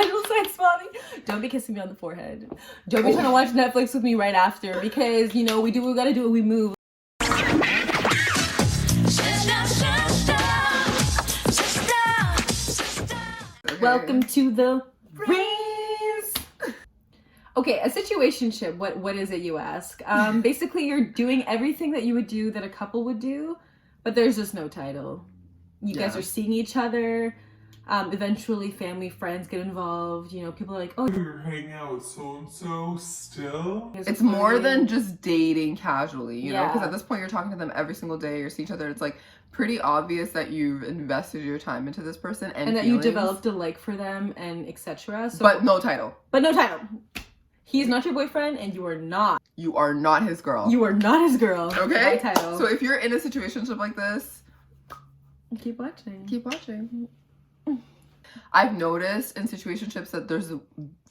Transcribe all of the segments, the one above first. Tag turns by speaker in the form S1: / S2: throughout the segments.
S1: casual sex, mommy. Don't be kissing me on the forehead. Don't be trying to watch Netflix with me right after, because you know we gotta do what we move. Welcome to the Raise. Okay, a situationship. What is it, you ask? Basically, you're doing everything that you would do that a couple would do, but there's just no title. You guys are seeing each other. Eventually, family, friends get involved. You know, people are like, "Oh,
S2: you're hanging out with so and so still."
S3: It's more than just dating casually, you know, because at this point you're talking to them every single day. You're seeing each other. It's like pretty obvious that you've invested your time into this person and
S1: that you developed a like for them and etc. So,
S3: but no title.
S1: He's not your boyfriend, and you are not.
S3: You are not his girl.
S1: You are not his girl.
S3: Okay.
S1: No title.
S3: So if you're in a situationship like this,
S1: keep watching.
S3: Keep watching. I've noticed in situationships that there's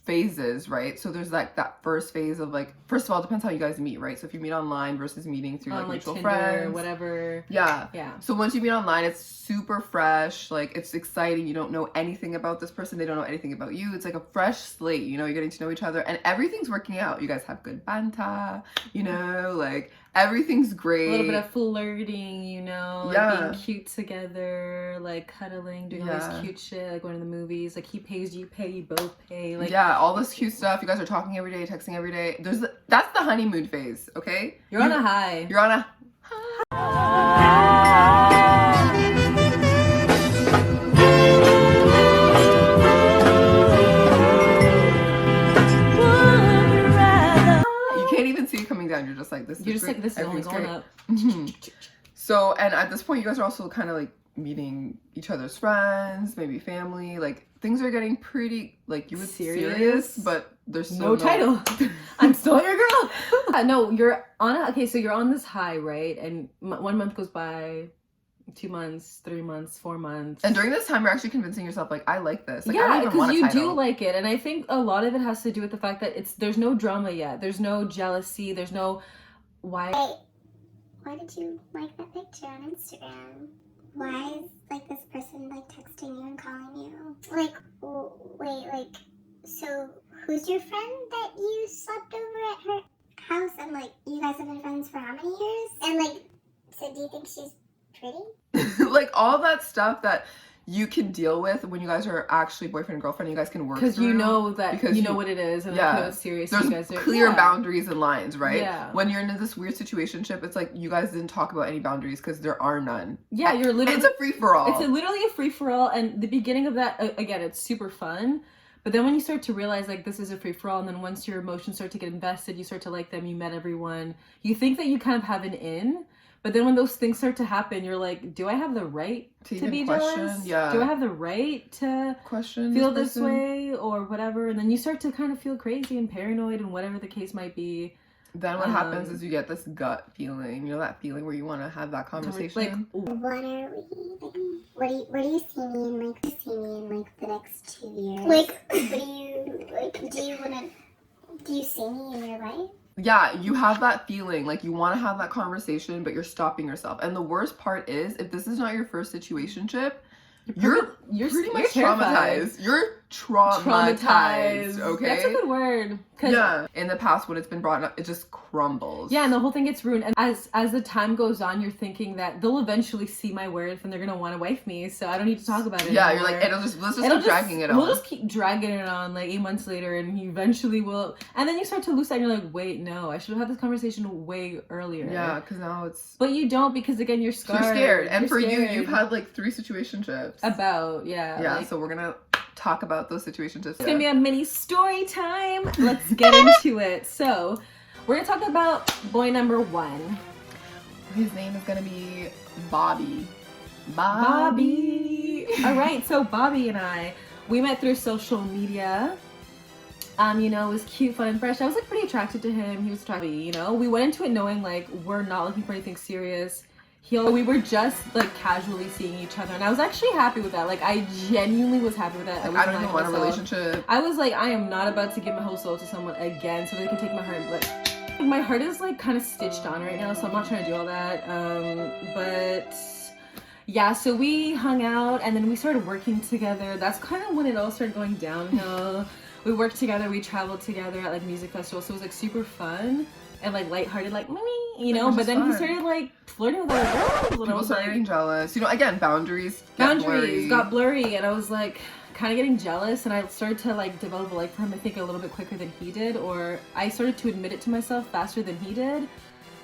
S3: phases, right? So there's like that first phase of like, first of all, it depends how you guys meet, right? So if you meet online versus meeting through like mutual
S1: Tinder,
S3: friends,
S1: whatever.
S3: Yeah. So once you meet online, it's super fresh, like it's exciting. You don't know anything about this person, they don't know anything about you. It's like a fresh slate, you know, you're getting to know each other and everything's working out. You guys have good banter, you know, like everything's great.
S1: A little bit of flirting, you know, like being cute together, like cuddling, doing all this cute shit, like going to the movies, like he pays, you pay, you both pay, like
S3: all this cute stuff. You guys are talking every day, texting every day. That's the honeymoon phase, okay?
S1: You're on a high.
S3: You're on a you can't even see it coming down. You're just like this.
S1: You're just like this is only going up.
S3: So, and at this point, you guys are also kind of like meeting each other's friends, maybe family. Like things are getting pretty like you would serious, but there's still
S1: no title. I'm still your girl. No, you're on so you're on this high, right? And 1 month goes by, 2 months, 3 months, 4 months,
S3: and during this time you're actually convincing yourself like I like this. Like,
S1: yeah, because you do like it. And I think a lot of it has to do with the fact that there's no drama yet. There's no jealousy. There's no why
S4: did you like that picture on Instagram? Why is like this person like texting you and calling you? Like, wait, like, so who's your friend that you slept over at her house? And like, you guys have been friends for how many years? And like, so do you think she's pretty?
S3: Like all that stuff that you can deal with when you guys are actually boyfriend and girlfriend. You guys can work
S1: because you know that because you know what it is, and like, it's serious.
S3: There's
S1: you guys are,
S3: clear boundaries and lines, right?
S1: Yeah.
S3: When you're in this weird situationship, it's like you guys didn't talk about any boundaries because there are none.
S1: Yeah, you're literally.
S3: It's a free for all.
S1: It's literally a free for all, and the beginning of that again, it's super fun. But then when you start to realize like this is a free for all, and then once your emotions start to get invested, you start to like them. You met everyone. You think that you kind of have an in. But then when those things start to happen, you're like, do I have the right to be jealous?
S3: Yeah.
S1: Do I have the right to feel this way or whatever? And then you start to kind of feel crazy and paranoid and whatever the case might be.
S3: Then what happens is you get this gut feeling, you know, that feeling where you want to have that conversation.
S4: Like, what are we? Like, where do you see me in like the next 2 years? Like, what do you like? Do you see me in your life?
S3: Yeah, you have that feeling like you want to have that conversation, but you're stopping yourself. And the worst part is, if this is not your first situationship, you're pretty much traumatized. You're traumatized. Okay,
S1: that's a good word.
S3: Yeah, in the past when it's been brought up, it just crumbles.
S1: Yeah, and the whole thing gets ruined. And as the time goes on, you're thinking that they'll eventually see my worth and they're gonna want to wife me, so I don't need to talk about it.
S3: Yeah,
S1: anymore.
S3: you're like, let's just keep dragging it on.
S1: We'll just keep dragging it on like 8 months later, and you eventually will. And then you start to lose that, and you're like, wait, no, I should have had this conversation way earlier.
S3: Yeah, because now it's.
S1: But you don't, because again, you're scarred.
S3: You're scared, and for you, you've had like 3 situationships.
S1: Yeah.
S3: Like, so we're gonna talk about those situations.
S1: It's gonna be a mini story time. Let's get into it. So we're gonna talk about boy number 1.
S3: His name is gonna be Bobby.
S1: All right, so Bobby and we met through social media. You know, it was cute, fun, and fresh. I was like pretty attracted to him. He was attractive, you know. We went into it knowing like we're not looking for anything serious. We were just like casually seeing each other, and I was actually happy with that. Like, I genuinely was happy with that.
S3: I don't even want a relationship.
S1: I was like, I am not about to give my whole soul to someone again so they can take my heart. But my heart is like kind of stitched on right now, so I'm not trying to do all that. But yeah, so we hung out and then we started working together. That's kind of when it all started going downhill. We worked together, we traveled together at like music festivals, so it was like super fun and like lighthearted, like you know. But then he started like flirting with other girls. And
S3: People started getting jealous. You know, again, boundaries
S1: got blurry, and I was like kind of getting jealous, and I started to like develop a like for him, I think a little bit quicker than he did, or I started to admit it to myself faster than he did.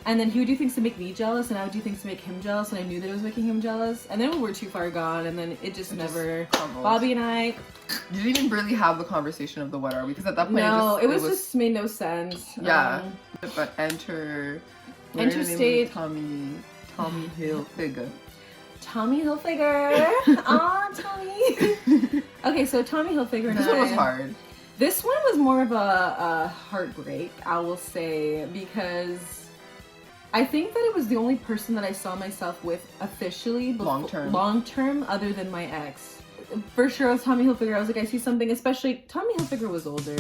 S1: And then he would do things to make me jealous, and I would do things to make him jealous, and I knew that it was making him jealous. And then we were too far gone, and then it just never. Bobby and I.
S3: You didn't even really have the conversation of the what are we, because at that point
S1: it just made no sense.
S3: Yeah, but enter
S1: state.
S3: Tommy Hilfiger.
S1: Tommy Hilfiger. Aw, Tommy. Okay, so Tommy Hilfiger.
S3: This one was hard.
S1: This one was more of a heartbreak, I will say, because I think that it was the only person that I saw myself with officially long term other than my ex. For sure, it was Tommy Hilfiger. I was like, I see something, especially Tommy Hilfiger was older.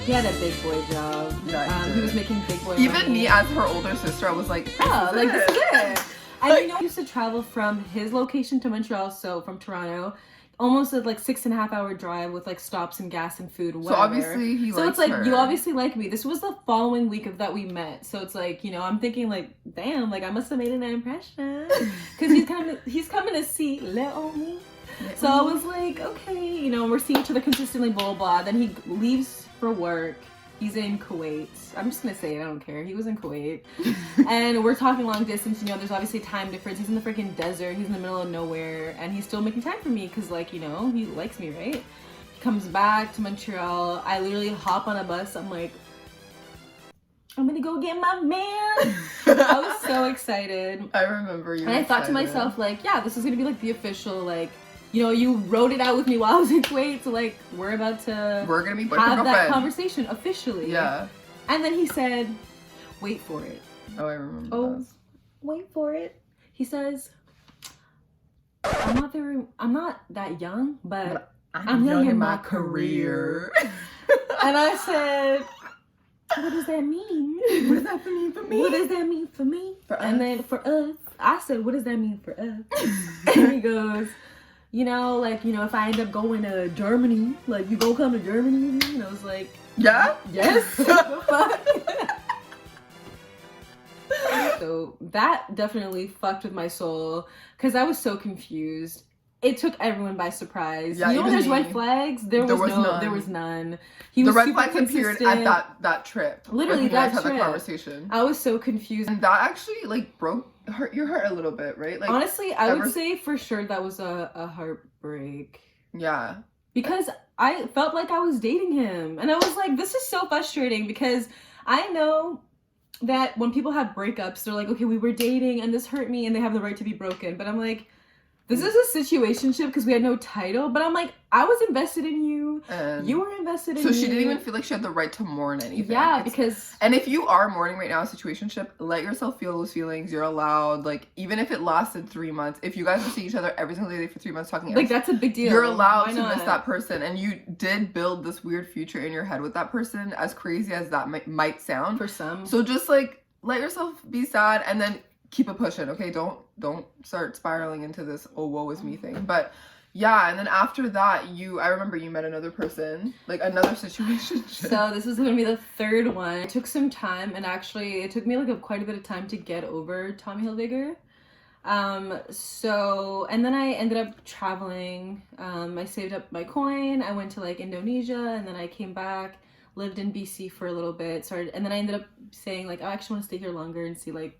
S1: He had a big boy job.
S3: Yeah,
S1: he was making big boy
S3: Even
S1: money.
S3: me, as her older sister, I was like,
S1: this is it. And you know, I used to travel from his location to Montreal, so from Toronto, almost a like 6.5 hour drive with like stops and gas and food. Whatever.
S3: So obviously he likes her.
S1: So it's like, you obviously like me. This was the following week of that we met. So it's like, you know, I'm thinking like, damn, like I must have made an impression. Because he's coming to see Leonie. So I was like, okay, you know, we're seeing each other consistently, blah, blah, blah. Then he leaves for work. He's in Kuwait. I'm just going to say it. I don't care. He was in Kuwait. And we're talking long distance. You know, there's obviously time difference. He's in the freaking desert. He's in the middle of nowhere. And he's still making time for me because, like, you know, he likes me, right? He comes back to Montreal. I literally hop on a bus. I'm like, I'm going to go get my man. I was so excited.
S3: I remember you.
S1: And I thought to myself, like, yeah, this is going to be, like, the official, like, you know, you wrote it out with me while I was in Kuwait, so like we're gonna be have that conversation officially.
S3: Yeah.
S1: And then he said, "Wait for it."
S3: Oh, I remember.
S1: Oh, wait for it. He says, I'm not that young, but I'm young in my career." And I said, "What does that mean?
S3: What does that mean for me?
S1: What does that mean for me?"
S3: And
S1: then for us, I said, "What does that mean for us?" And he goes, you know, like, you know, if I end up going to Germany, like, you go come to Germany with me? And I was like,
S3: yeah?
S1: Yes. So that definitely fucked with my soul because I was so confused. It took everyone by surprise.
S3: Yeah,
S1: you know when there's red flags? There was none. He was
S3: red flags appeared at that trip.
S1: Literally, that trip.
S3: Had the conversation.
S1: I was so confused.
S3: And that actually, like, hurt your heart a little bit, right? Like,
S1: honestly, I would say for sure that was a heartbreak.
S3: Yeah.
S1: Because I felt like I was dating him. And I was like, this is so frustrating because I know that when people have breakups, they're like, okay, we were dating and this hurt me and they have the right to be broken. But I'm like, this is a situationship because we had no title. But I'm like, I was invested in you. And you were invested in me.
S3: So she didn't even feel like she had the right to mourn anything.
S1: Yeah, because...
S3: And if you are mourning right now a situationship, let yourself feel those feelings. You're allowed. Like, even if it lasted 3 months, if you guys are seeing each other every single day for 3 months talking...
S1: Like, that's a big deal.
S3: You're allowed to miss that person. And you did build this weird future in your head with that person, as crazy as that might sound.
S1: For some.
S3: So just, like, let yourself be sad and then... keep it pushing, okay? Don't start spiraling into this oh woe is me thing. But yeah, and then after that, I remember you met another person, like another situation.
S1: So this is gonna be the third one. It took some time, and actually it took me like quite a bit of time to get over Tommy Hilfiger. And then I ended up traveling. I saved up my coin. I went to like Indonesia, and then I came back, lived in BC for a little bit, and then I ended up saying like, I actually want to stay here longer and see like,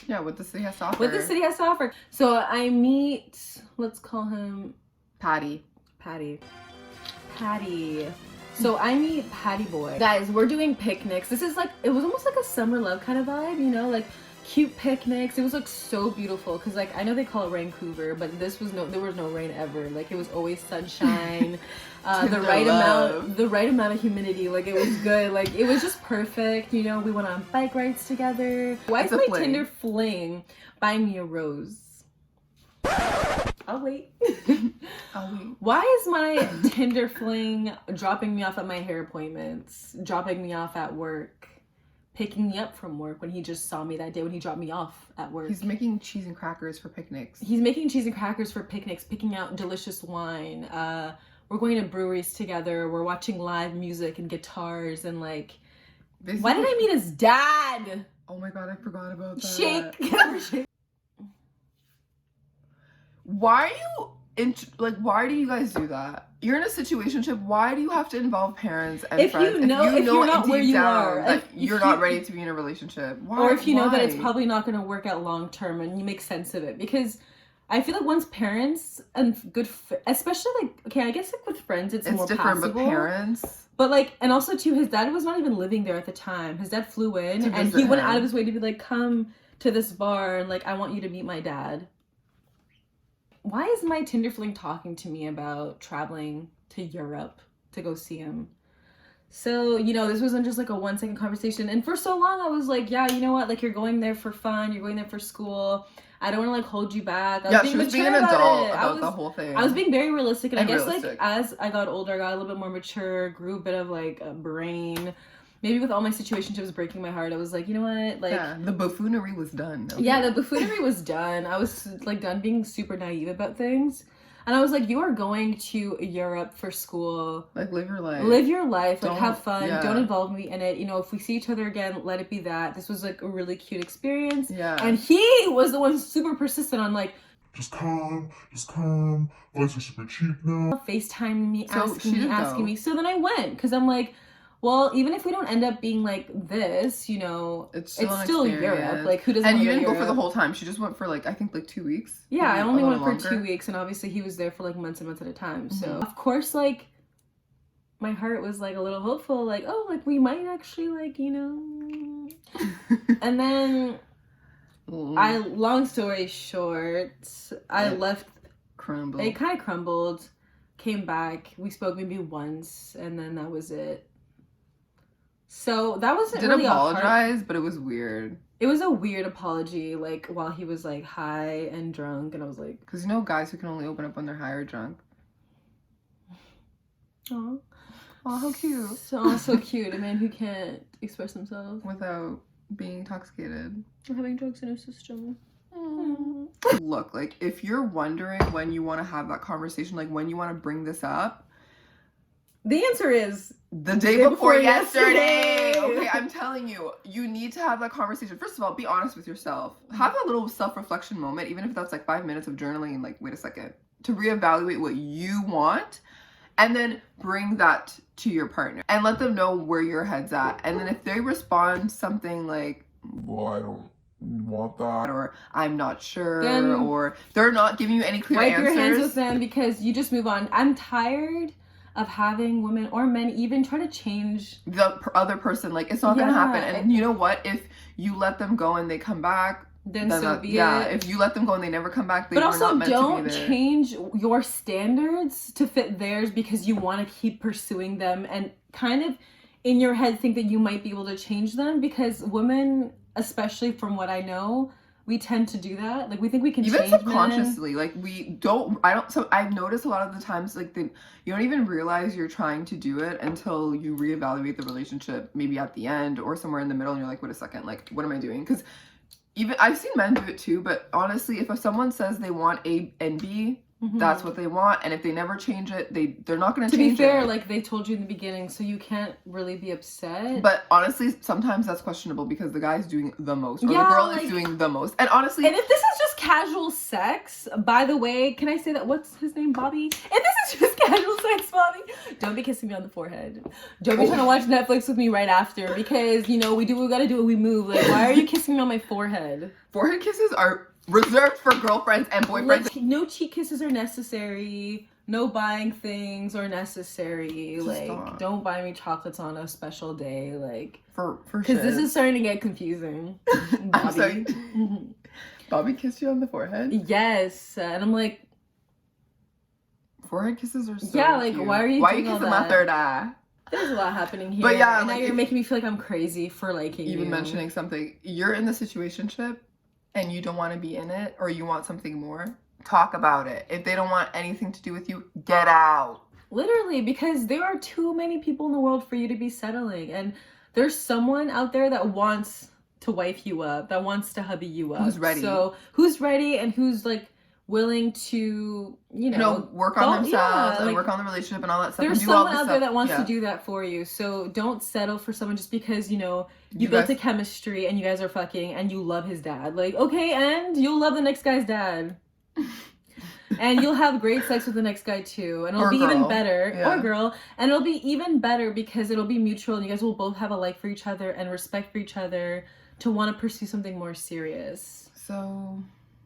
S3: yeah, what the city has to offer.
S1: What the city has to offer. So I meet, let's call him
S3: Patty.
S1: So I meet Patty Boy. Guys, we're doing picnics. This is like, it was almost like a summer love kind of vibe, you know, like cute picnics. It was like so beautiful because like I know they call it Vancouver, but there was no rain ever. Like it was always sunshine. the right amount of humidity. Like it was good. Like it was just perfect. You know, we went on bike rides together. Why is my Tinder fling buy me a rose? I'll wait. Why is my Tinder fling dropping me off at my hair appointments, dropping me off at work, picking me up from work when he just saw me that day when he dropped me off at work.
S3: He's making cheese and crackers for picnics.
S1: He's making cheese and crackers for picnics, picking out delicious wine. We're going to breweries together. We're watching live music and guitars and like.
S3: Basically,
S1: Why did I meet his dad?
S3: Oh my god, I forgot about that.
S1: Shake.
S3: Why are you why do you guys do that? You're in a situationship. Why do you have to involve parents and
S1: If
S3: friends?
S1: you know you're not where you are,
S3: that
S1: if
S3: you're not ready to be in a relationship. Why?
S1: Or if you know that it's
S3: Why?
S1: probably not going to work out long term, and you make sense of it, because I feel like once parents and especially like, okay, I guess like with friends it's more
S3: different,
S1: possible.
S3: but parents.
S1: But like, and also too, his dad was not even living there at the time. His dad flew in,
S3: To
S1: and
S3: visit
S1: he went
S3: him.
S1: out of his way to be like, come to this bar, and like, I want you to meet my dad. Why is my Tinder fling talking to me about traveling to Europe to go see him? So, you know, this wasn't just like a 1-second conversation. And for so long, I was like, yeah, you know what? Like, you're going there for fun. You're going there for school. I don't want to like hold you back.
S3: Yeah, she was being an adult about
S1: it.
S3: the whole thing.
S1: I was being very realistic. And I guess
S3: realistic.
S1: like as I got older, I got a little bit more mature, grew a bit of like a brain. Maybe with all my situationships breaking my heart, I was like, you know what? Like,
S3: yeah, the buffoonery was done. Okay.
S1: yeah, the buffoonery was done. I was like done being super naive about things. And I was like, you are going to Europe for school.
S3: Like, live your life.
S1: Live your life. Like,
S3: Don't-
S1: have fun.
S3: yeah.
S1: Don't involve me in it. You know, if we see each other again, let it be that. This was like a really cute experience.
S3: Yeah.
S1: And he was the one super persistent on like,
S2: Just come. Lights are super cheap now.
S1: FaceTiming me,
S3: So
S1: asking
S3: she
S1: me,
S3: did
S1: asking
S3: go.
S1: me. So then I went because I'm like, well, even if we don't end up being like this, you know,
S3: It's
S1: it's
S3: still
S1: still
S3: an
S1: Europe.
S3: experience.
S1: Like, who doesn't
S3: And
S1: want
S3: you
S1: to
S3: didn't
S1: go
S3: go for the
S1: Europe?
S3: whole time. She just went for like, I think like 2 weeks.
S1: Yeah, I
S3: Maybe
S1: only
S3: a
S1: went
S3: little
S1: for
S3: longer.
S1: 2 weeks, and obviously he was there for like months and months at a time. So
S3: Mhm.
S1: of course, like my heart was like a little hopeful, like, oh, like we might actually like, you know. And then long story short, I
S3: It
S1: left.
S3: crumbled.
S1: It kind of crumbled. Came back. We spoke maybe once, and then that was it. So that wasn't
S3: Did
S1: really
S3: apologize, but it was weird.
S1: It was a weird apology, like while he was like high and drunk, and I was like,
S3: Because you know guys who can only open up when they're high or drunk.
S1: oh,
S3: Oh, how cute.
S1: so cute. A man who can't express himself
S3: Without being intoxicated.
S1: or having drugs in his system.
S3: Look, like, if you're wondering when you want to have that conversation, like when you want to bring this up,
S1: The answer is
S3: the day
S1: Day
S3: before
S1: before
S3: yesterday.
S1: yesterday.
S3: Okay, I'm telling you, you need to have that conversation. First of all, be honest with yourself. Have a little self-reflection moment, even if that's like 5 minutes of journaling and like, wait a second, to reevaluate what you want, and then bring that to your partner and let them know where your head's at. And then if they respond something like,
S2: Well, I don't want that.
S3: or I'm not sure,
S1: Then
S3: or they're not giving you any clear
S1: wipe
S3: answers,
S1: your hands with them, because you just move on. I'm tired of having women or men even try to change.
S3: the other person, like, it's not gonna
S1: Yeah.
S3: happen. And you know what, if you let them go and they come back,
S1: Then
S3: then
S1: so
S3: that-
S1: be
S3: yeah,
S1: it.
S3: if you let them go and they never come back, they
S1: But
S3: were
S1: also
S3: not meant
S1: don't
S3: to be there.
S1: change your standards to fit theirs because you want to keep pursuing them and kind of in your head think that you might be able to change them, because women, especially from what I know, we tend to do that. Like, we think we can
S3: Even
S1: change men.
S3: subconsciously, like, so I've noticed a lot of the times, like, you don't even realize you're trying to do it until you reevaluate the relationship, maybe at the end or somewhere in the middle, and you're like, wait a second, like, what am I doing? Because even I've seen men do it too, but honestly, if someone says they want A and B,
S1: Mhm.
S3: that's what they want, and if they never change it, they're not going
S1: To
S3: change
S1: be fair,
S3: it.
S1: like they told you in the beginning, so you can't really be upset.
S3: But honestly, sometimes that's questionable because the guy's doing the most, or
S1: Yeah,
S3: the girl
S1: like-
S3: is doing the most. And honestly,
S1: And if this is just casual sex, by the way, can I say that? What's his name, Bobby? If this is just casual sex, Bobby, don't be kissing me on the forehead. Don't be trying to watch Netflix with me right after, because, you know, we gotta do what we move. Like, why are you kissing me on my forehead?
S3: forehead kisses are reserved for girlfriends and boyfriends.
S1: Like, no cheek kisses are necessary. No buying things are necessary.
S3: Just
S1: Like,
S3: stop.
S1: don't buy me chocolates on a special day. Like,
S3: for
S1: because this
S3: shit.
S1: is starting to get confusing.
S3: I'm
S1: Bobby.
S3: sorry.
S1: Mhm.
S3: Bobby kissed you on the forehead?
S1: Yes, and I'm like,
S3: Forehead kisses are so
S1: Yeah, like,
S3: cute.
S1: why are you
S3: Why
S1: doing all
S3: kissing my
S1: that?
S3: third eye?
S1: there's a lot happening here.
S3: But yeah,
S1: and now
S3: like,
S1: you're
S3: if-
S1: making me feel like I'm crazy for liking
S3: Even
S1: you.
S3: mentioning something, you're in the situationship and you don't want to be in it, or you want something more, talk about it. If they don't want anything to do with you, get out.
S1: Literally, because there are too many people in the world for you to be settling. And there's someone out there that wants to wife you up, that wants to hubby you up.
S3: Who's ready.
S1: So who's ready and who's like willing to, you know,
S3: work on themselves and
S1: like,
S3: work on the relationship and all that stuff.
S1: there's
S3: and do all
S1: someone
S3: this
S1: out there
S3: stuff.
S1: that wants
S3: Yeah.
S1: to do that for you. So don't settle for someone just because, you know, you
S3: You
S1: built
S3: guys-
S1: a chemistry and you guys are fucking and you love his dad. Like, okay, and you'll love the next guy's dad. And you'll have great sex with the next guy too. And it'll
S3: Or
S1: be even
S3: girl.
S1: better.
S3: Yeah.
S1: Or girl. And it'll be even better because it'll be mutual and you guys will both have a like for each other and respect for each other to want to pursue something more serious.
S3: So,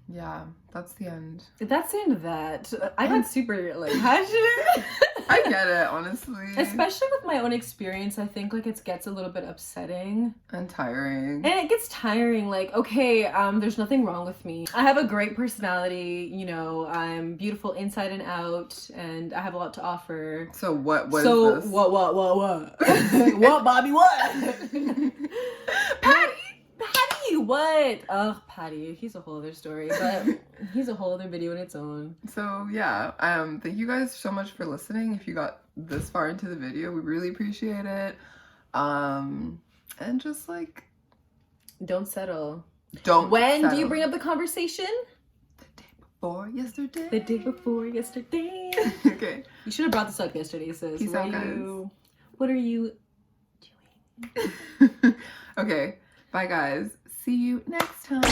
S3: yeah, that's the end.
S1: That's the end of that. I got super like passionate.
S3: I get it, honestly.
S1: Especially with my own experience, I think like it gets a little bit upsetting.
S3: And tiring.
S1: And it gets tiring, like, okay, there's nothing wrong with me. I have a great personality, you know, I'm beautiful inside and out, and I have a lot to offer.
S3: So what is
S1: So,
S3: this?
S1: what? What, Bobby, what? Patty! Patty, what? Ugh, Patty, he's a whole other story, but he's a whole other video in its own.
S3: So yeah, thank you guys so much for listening. If you got this far into the video, we really appreciate it. And just like,
S1: Don't settle.
S3: don't
S1: When do you
S3: settle.
S1: bring up the conversation?
S3: Or yesterday?
S1: The day before yesterday.
S3: Okay.
S1: You should have brought this up yesterday, sis.
S3: Peace out,
S1: What are you doing?
S3: Okay. Bye guys. See you next time.